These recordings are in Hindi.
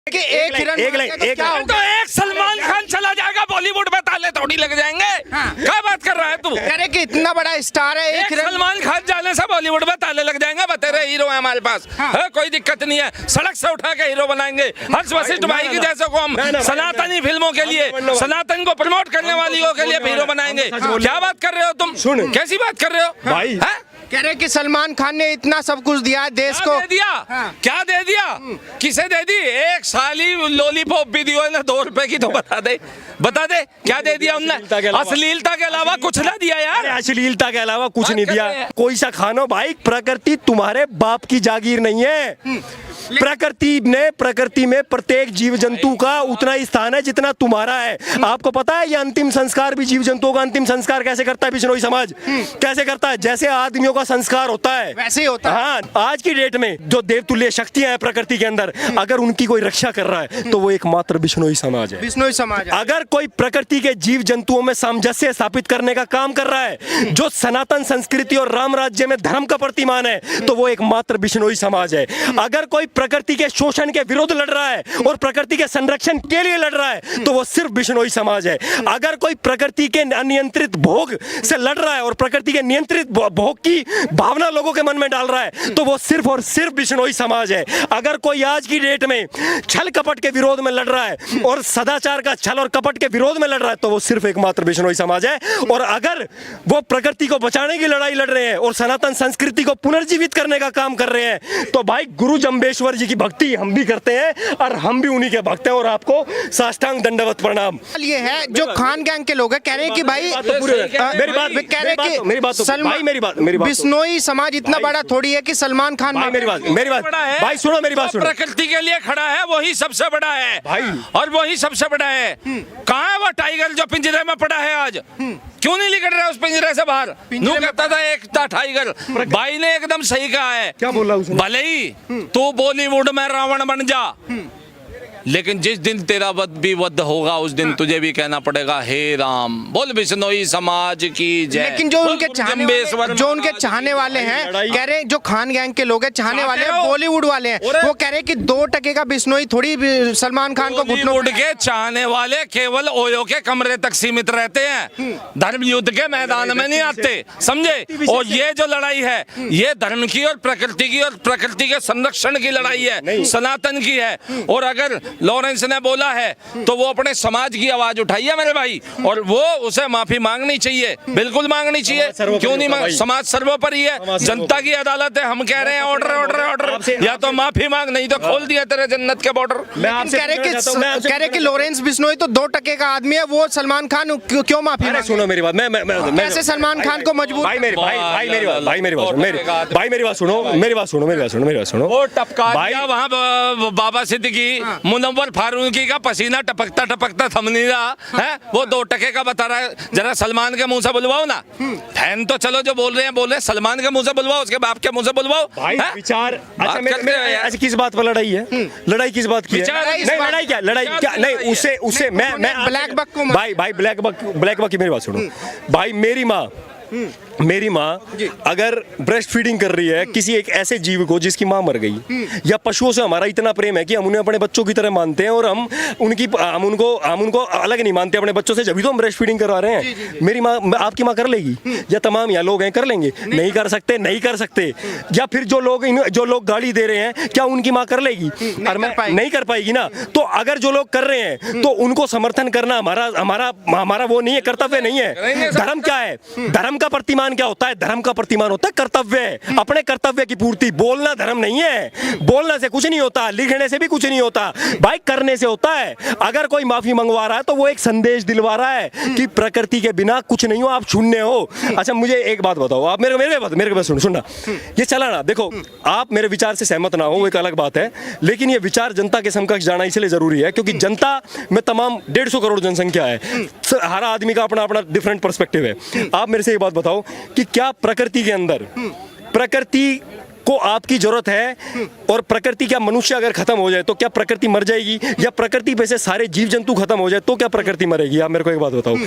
तो एक सलमान खान चला जाएगा बॉलीवुड में, ताले थोड़ी लग जाएंगे। क्या बात कर रहा है तू? कह रहे कि इतना बड़ा स्टार है, एक सलमान खान जाने से बॉलीवुड में ताले लग जाएंगे। बतेरे हीरो है हमारे पास, है कोई दिक्कत नहीं है। सड़क से उठा के हीरो बनाएंगे। हर्ष वशिष्ठ भाई की जैसे को हम सनातनी फिल्मों के लिए, सनातन को प्रमोट करने वालियों के लिए हीरो बनाएंगे। क्या बात कर रहे हो तुम? कैसी बात कर रहे हो भाई? कह रहे कि सलमान खान ने इतना सब कुछ दिया है देश को। दे दिया? क्या दे दिया? किसे दे दी? एक साली लॉलीपॉप भी दियो ना 2 रुपए की, तो बता दे क्या दे दिया उनने? अश्लीलता के अलावा कुछ ना दिया यार। अश्लीलता के अलावा कुछ नहीं दिया। कोई सा खानो भाई, प्रकृति तुम्हारे बाप की जागीर नहीं है। प्रकृति में प्रत्येक जीव जंतु का उतना ही स्थान है जितना तुम्हारा है। आपको पता है ये अंतिम संस्कार भी जीव जंतुओं का अंतिम संस्कार कैसे करता है बिश्नोई समाज? कैसे करता है? जैसे आदमियों का संस्कार होता है वैसे ही होता है। हाँ, आज की डेट में जो देवतुल्य शक्तियां हैं प्रकृति के अंदर, अगर उनकी कोई रक्षा कर रहा है तो वो एकमात्र बिश्नोई समाज है। बिश्नोई समाज है। अगर कोई प्रकृति के जीव जंतुओं में सामंजस्य स्थापित करने का काम कर रहा है, जो सनातन संस्कृति और राम राज्य में धर्म का प्रतिमान है, तो वो एकमात्र बिश्नोई समाज है। अगर कोई प्रकृति के शोषण के विरुद्ध लड़ रहा है और प्रकृति के संरक्षण के लिए लड़ रहा है, तो वो सिर्फ बिश्नोई समाज है। अगर कोई प्रकृति के अनियंत्रित भोग से लड़ रहा है और प्रकृति के नियंत्रित भोग की भावना लोगों के मन में डाल रहा है, तो वो सिर्फ और सिर्फ बिश्नोई समाज है। अगर कोई आज की डेट में छल कपट के विरोध में लड़ रहा है और सदाचार का छल और कपट के विरोध में लड़ रहा है, तो वो सिर्फ एकमात्र बिश्नोई समाज है। और अगर वो प्रकृति को बचाने की लड़ाई लड़ रहे हैं और सनातन संस्कृति को पुनर्जीवित करने का काम कर रहे हैं, तो भाई गुरु जम्बेश्वर जी की भक्ति हम भी करते हैं और हम भी उन्हीं के भक्त हैं। और आपको साष्टांग दंडवत प्रणाम। ये है जो खान गैंग के लोग हैं, कह रहे हैं कि भाई बिश्नोई समाज इतना बड़ा थोड़ी है कि सलमान खान। मेरी बात भाई सुनो, मेरी बात सुनो। प्रकृति के लिए खड़ा है, वही सबसे बड़ा है भाई, और वही सबसे बड़ा है। कहाँ है वो टाइगर जो पिंजरे में पड़ा है आज? क्यों नहीं निकल रहा उस पिंजरे से बाहर? नू कहता था एक था टाइगर। भाई ने एकदम सही कहा है। क्या बोला उसने? भले ही तू बॉलीवुड में रावण बन जा, लेकिन जिस दिन तेरा वध भी वध होगा, उस दिन तुझे भी कहना पड़ेगा हे राम। बोल बिश्नोई समाज की जय। लेकिन जो उनके चाहने वाले हैं, कह रहे हैं जो खान गैंग के लोग हैं चाहने वाले हैं, बॉलीवुड वाले हैं, वो कह रहे हैं कि 2% का बिश्नोई थोड़ी सलमान खान को घुटनों के चाहने वाले केवल ओयो के कमरे तक सीमित रहते हैं, धर्म युद्ध के मैदान में नहीं आते, समझे? और ये जो लड़ाई है, ये धर्म की और प्रकृति के संरक्षण की लड़ाई है, सनातन की है। और अगर लॉरेंस ने बोला है तो वो अपने समाज की आवाज उठाई है मेरे भाई, और वो उसे माफी मांगनी चाहिए, बिल्कुल मांगनी चाहिए। क्यों नहीं मांग? समाज सर्वोपरि है, जनता की अदालत है। हम कह रहे हैं ऑर्डर, या तो माफी मांग, नहीं तो खोल दिया तेरे जन्नत के बॉर्डर। कह रहे कि लॉरेंस बिश्नोई तो 2% का आदमी है, वो सलमान खान क्यों माफी? सुनो मेरी बात, कैसे सलमान खान को मजबूर? भाई मेरी बात सुनो। वो टपका दिया वहाँ बाबा सिद्दीकी, मुनव्वर फारूकी का पसीना टपकता थम नहीं रहा है। वो 2% का बता रहा है। जरा सलमान के मुंह से बुलवाओ ना। फैन तो चलो जो बोल रहे हैं, सलमान के मुंह से बुलवाओ, उसके बाप के मुंह से बुलवाओ भाई। विचार अच्छा किस बात पर लड़ाई है? लड़ाई किस बात की है? लड़ाई क्या नहीं, उससे मैं ब्लैक बक को भाई ब्लैक बक की मेरी बात सुनो भाई। मेरी माँ अगर ब्रेस्ट फीडिंग कर रही है किसी एक ऐसे जीव को जिसकी माँ मर गई, या पशुओं से हमारा इतना प्रेम है कि हम उन्हें अपने बच्चों की तरह मानते हैं, और हम उनको अलग नहीं मानते अपने बच्चों से, जब भी तो हम ब्रेस्ट फीडिंग करवा रहे हैं। मेरी माँ, आपकी माँ कर लेगी? या तमाम यहाँ लोग हैं कर लेंगे? नहीं कर सकते। या फिर जो लोग गाली दे रहे हैं, क्या उनकी माँ कर लेगी? नहीं कर पाएगी ना। तो अगर जो लोग कर रहे हैं तो उनको समर्थन करना हमारा वो नहीं है, कर्तव्य नहीं है। धर्म क्या है? धर्म का प्रतिमान क्या होता है? धर्म का प्रतिमान होता है कर्तव्य, अपने कर्तव्य की पूर्ति। बोलना धर्म नहीं है, बोलने से कुछ नहीं होता, लिखने से भी कुछ नहीं होता भाई, करने से होता है। अगर कोई माफी मंगवा रहा है तो वो एक संदेश दिलवा रहा है कि प्रकृति के बिना कुछ नहीं हो, आप शून्य हो। अच्छा मुझे एक बात बताओ, आप मेरे बात सुनना। ये चला ना, देखो आप मेरे विचार से सहमत ना हो वो एक अलग बात है, लेकिन ये विचार जनता के समकक्ष जाना इसलिए जरूरी है क्योंकि जनता में तमाम 150 करोड़ जनसंख्या है, हर आदमी का अपना अपना डिफरेंट पर्सपेक्टिव है। आप मेरे से एक बात बताओ कि क्या प्रकृति के अंदर प्रकृति को आपकी जरूरत है, और प्रकृति, क्या मनुष्य अगर खत्म हो जाए तो क्या प्रकृति मर जाएगी? या प्रकृति पे से सारे जीव जंतु खत्म हो जाए तो क्या प्रकृति मरेगी? आप मेरे को एक बात बताओ,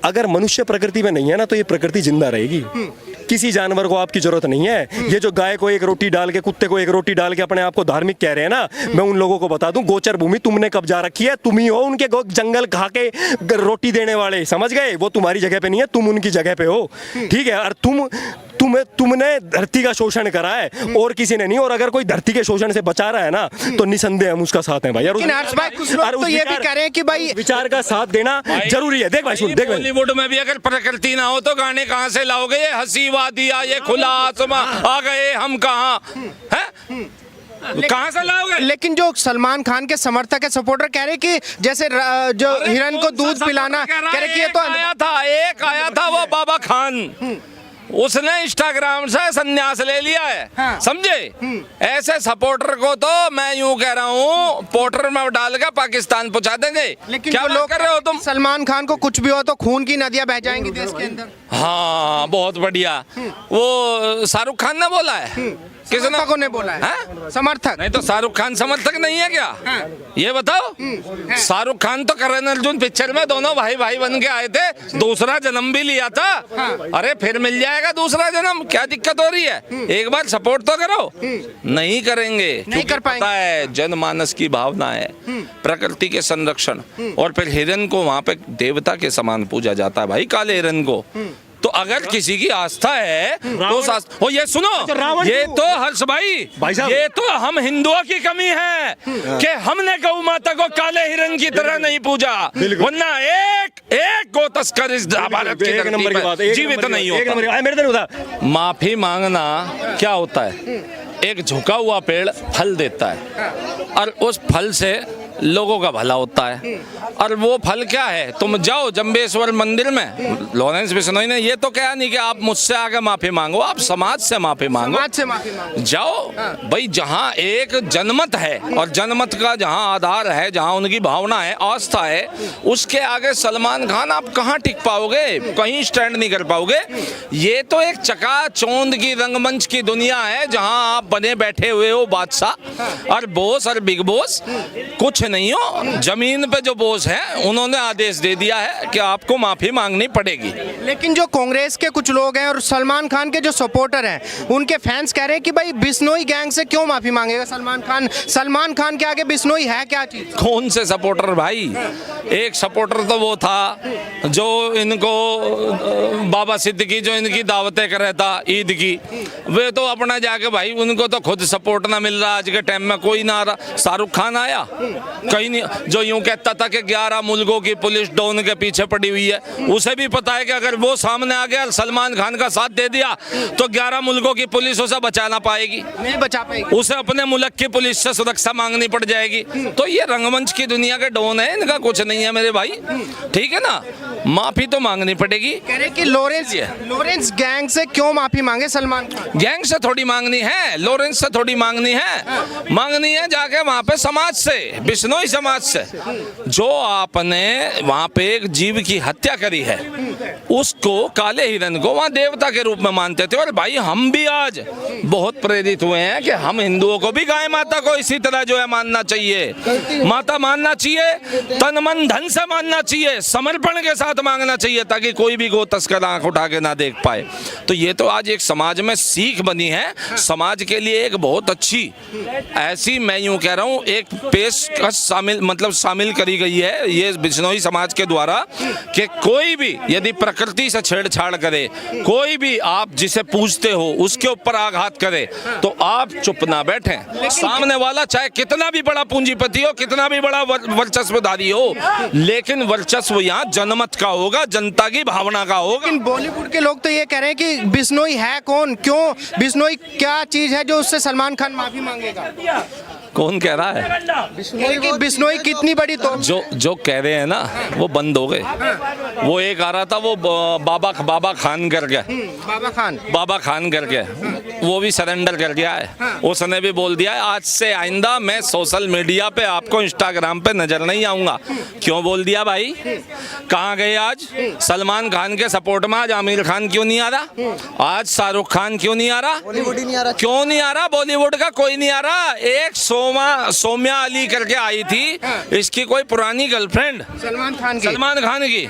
अगर मनुष्य प्रकृति में नहीं है ना तो ये प्रकृति जिंदा रहेगी। किसी जानवर को आपकी जरूरत नहीं है। ये जो गाय को एक रोटी डाल के, कुत्ते को एक रोटी डाल के अपने आप को धार्मिक कह रहे हैं ना, मैं उन लोगों को बता दूं, गोचर भूमि तुमने कब्जा रखी है, तुम ही हो उनके जंगल खा के रोटी देने वाले, समझ गए? वो तुम्हारी जगह पे नहीं है, तुम उनकी जगह पे हो, ठीक है? और तुमने धरती का शोषण करा है और किसी ने नहीं। और अगर कोई धरती के शोषण से बचा रहा है ना, तो निसंदेह हम उसका साथ हैं भाई। लेकिन हर्ष भाई, कुछ लोग तो ये भी कह रहे हैं कि भाई विचार का साथ देना जरूरी है। देख भाई, सुन, देख भाई, बॉलीवुड में भी अगर प्रकृति ना हो तो गाने कहाँ से लाओगे? ये हंसी वादिया, ये खुला आसमां, आ गए हम कहाँ हैं? कहाँ से लाओगे? लेकिन जो सलमान खान के समर्थक है, सपोर्टर कह रहे कि जैसे जो हिरन को दूध पिलाना, कह रहे कि ये तो एक आया था वो बाबा खान, उसने इंस्टाग्राम से संन्यास ले लिया है। हाँ। समझे? ऐसे सपोर्टर को तो मैं यूं कह रहा हूँ, पोर्टर में डाल के पाकिस्तान पहुंचा देंगे। लेकिन क्या जो लोग कर रहे हो तुम? सलमान खान को कुछ भी हो तो खून की नदियां बह जाएंगी देश के अंदर। हाँ, बहुत बढ़िया। वो शाहरुख खान ने बोला है, किसने? समर्थकों ने बोला है। हाँ? समर्थक नहीं तो शाहरुख खान समर्थक नहीं है क्या? हाँ। ये बताओ। शाहरुख खान तो करण अर्जुन पिक्चर में दोनों भाई भाई बन के आए थे, दूसरा जन्म भी लिया था। हाँ। अरे फिर मिल जाएगा दूसरा जन्म, क्या दिक्कत हो रही है? एक बार सपोर्ट तो करो। नहीं करेंगे, नहीं कर पाएंगे। पता है जनमानस की भावना है प्रकृति के संरक्षण, और फिर हिरन को वहां पे देवता के समान पूजा जाता है भाई, काले हिरन को। तो अगर किसी की आस्था है तो ये सुनो, ये तो हर्ष भाई साहब, ये तो हम हिंदुओं की कमी है कि हमने गौ माता को काले हिरन की तरह नहीं पूजा, वरना एक गौ तस्कर इस भारत की धरती पर जीवित नहीं होता। माफी मांगना क्या होता है? एक झुका हुआ पेड़ फल देता है और उस फल से लोगों का भला होता है। और वो फल क्या है? तुम जाओ जंबेश्वर मंदिर में, लॉरेंस बिश्नोई ने ये तो कहा नहीं कि आप मुझसे आगे माफी मांगो, आप समाज से माफी मांगो। समाज से माफी मांगो। जाओ भाई, जहाँ एक जनमत है और जनमत का जहाँ आधार है, जहाँ उनकी भावना है, आस्था है, उसके आगे सलमान खान आप कहाँ टिक पाओगे? कहीं स्टैंड नहीं कर पाओगे। ये तो एक चकाचौंध की रंगमंच की दुनिया है जहाँ आप बने बैठे हुए हो बादशाह और बॉस और बिग बॉस, कुछ नहीं हो। जमीन पे जो बॉस है उन्होंने आदेश दे दिया है कि आपको माफी मांगनी पड़ेगी। लेकिन जो कांग्रेस के कुछ लोग हैं और सलमान खान के जो सपोर्टर हैं, उनके फैंस कह रहे हैं कि भाई बिश्नोई गैंग से क्यों माफी मांगेगा सलमान खान? सलमान खान के आगे बिश्नोई है क्या चीज? कौन से सपोर्टर भाई? एक सपोर्टर तो वो था जो इनको बाबा सिद्दीकी जो इनकी दावतें कर रहा था ईद की, वे तो अपना जाके भाई उनको तो खुद सपोर्ट ना मिल रहा। आज के टाइम में कोई ना आ रहा। शाहरुख खान आया कहीं नहीं, जो यूं कहता था कि 11 मुल्कों की पुलिस डॉन के पीछे पड़ी हुई है, उसे भी पता है कि अगर वो सामने आ गया सलमान खान का साथ दे दिया तो 11 मुल्कों की पुलिस उसे बचा ना पाएगी, नहीं बचा पाएगी। उसे अपने मुल्क की पुलिस से सुरक्षा मांगनी पड़ जाएगी। तो ये रंगमंच की दुनिया के डॉन है, इनका कुछ नहीं है मेरे भाई, ठीक है ना? माफी तो मांगनी पड़ेगी। कह रहे कि लॉरेंस गैंग से क्यों माफी मांगे सलमान खान? गैंग से थोड़ी मांगनी है, लॉरेंस से थोड़ी मांगनी है, मांगनी है जाके वहां पे समाज से, बिश्नोई समाज से। जो आपने वहां पे एक जीव की हत्या करी है, उसको काले हिरन को वहां देवता के रूप में मानते थे। और भाई हम भी आज बहुत प्रेरित हुए हैं कि हम हिंदुओं को भी गाय माता को इसी तरह जो है मानना चाहिए, माता मानना चाहिए, तन मन धन से मानना चाहिए, समर्पण के साथ मांगना चाहिए, ताकि कोई भी गो तस्कर आंख उठा के ना देख पाए। तो ये तो आज एक समाज में सीख बनी है, समाज के लिए एक बहुत अच्छी ऐसी, मैं यूं कह रहा हूं, एक पेशकश शामिल करी गई है ये बिश्नोई समाज के द्वारा कि कोई भी यदि प्रकृति से छेड़छाड़ करे, कोई भी आप जिसे पूजते हो उसके ऊपर आघात करे, तो आप चुप ना बैठें। सामने वाला चाहे कितना भी बड़ा पूंजीपति हो, कितना भी बड़ा वर्चस्वधारी हो, लेकिन वर्चस्व यहाँ जनमत का होगा, जनता की भावना का होगा। लेकिन बॉलीवुड के लोग तो ये कह रहे हैं कि बिश्नोई है कौन? क्यों बिश्नोई क्या चीज है जो उससे सलमान खान माफी मांगेगा? कौन कह रहा है? बिश्नोई कितनी बड़ी तो जो कह रहे हैं ना वो बंद हो गए। वो एक आ रहा था वो बाबा खान करके, बाबा खान करके, वो भी सरेंडर कर गया है। उसने भी बोल दिया है आज से आइंदा मैं सोशल मीडिया पे आपको इंस्टाग्राम पे नजर नहीं आऊंगा। क्यों बोल दिया भाई? कहाँ गए आज सलमान खान के सपोर्ट में? आज आमिर खान क्यों नहीं आ रहा? आज शाहरुख खान क्यों नहीं आ रहा? बॉलीवुड ही नहीं आ रहा। क्यों नहीं आ रहा? बॉलीवुड का कोई नहीं आ रहा। एक सौम्या अली करके आई थी, इसकी कोई पुरानी गर्लफ्रेंड सलमान खान की,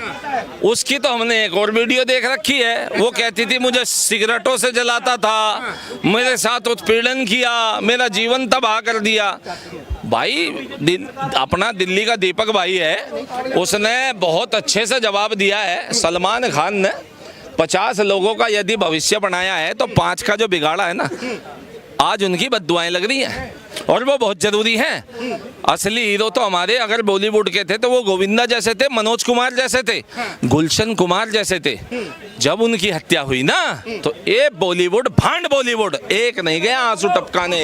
उसकी तो हमने एक और वीडियो देख रखी है। वो कहती थी मुझे सिगरेटों से जलाता था, मेरे साथ उत्पीड़न किया, मेरा जीवन तबाह कर दिया। भाई अपना दिल्ली का दीपक भाई है, उसने बहुत अच्छे से जवाब दिया है। सलमान खान ने 50 लोगों का यदि भविष्य बनाया है तो 5 का जो बिगाड़ा है ना, आज उनकी बद्दुआएं लग रही हैं और वो बहुत जरूरी हैं। असली हीरो तो हमारे अगर बॉलीवुड के थे तो वो गोविंदा जैसे थे, मनोज कुमार जैसे थे, गुलशन कुमार जैसे थे। जब उनकी हत्या हुई ना तो ये बॉलीवुड भांड बॉलीवुड एक नहीं गया आंसू टपकाने।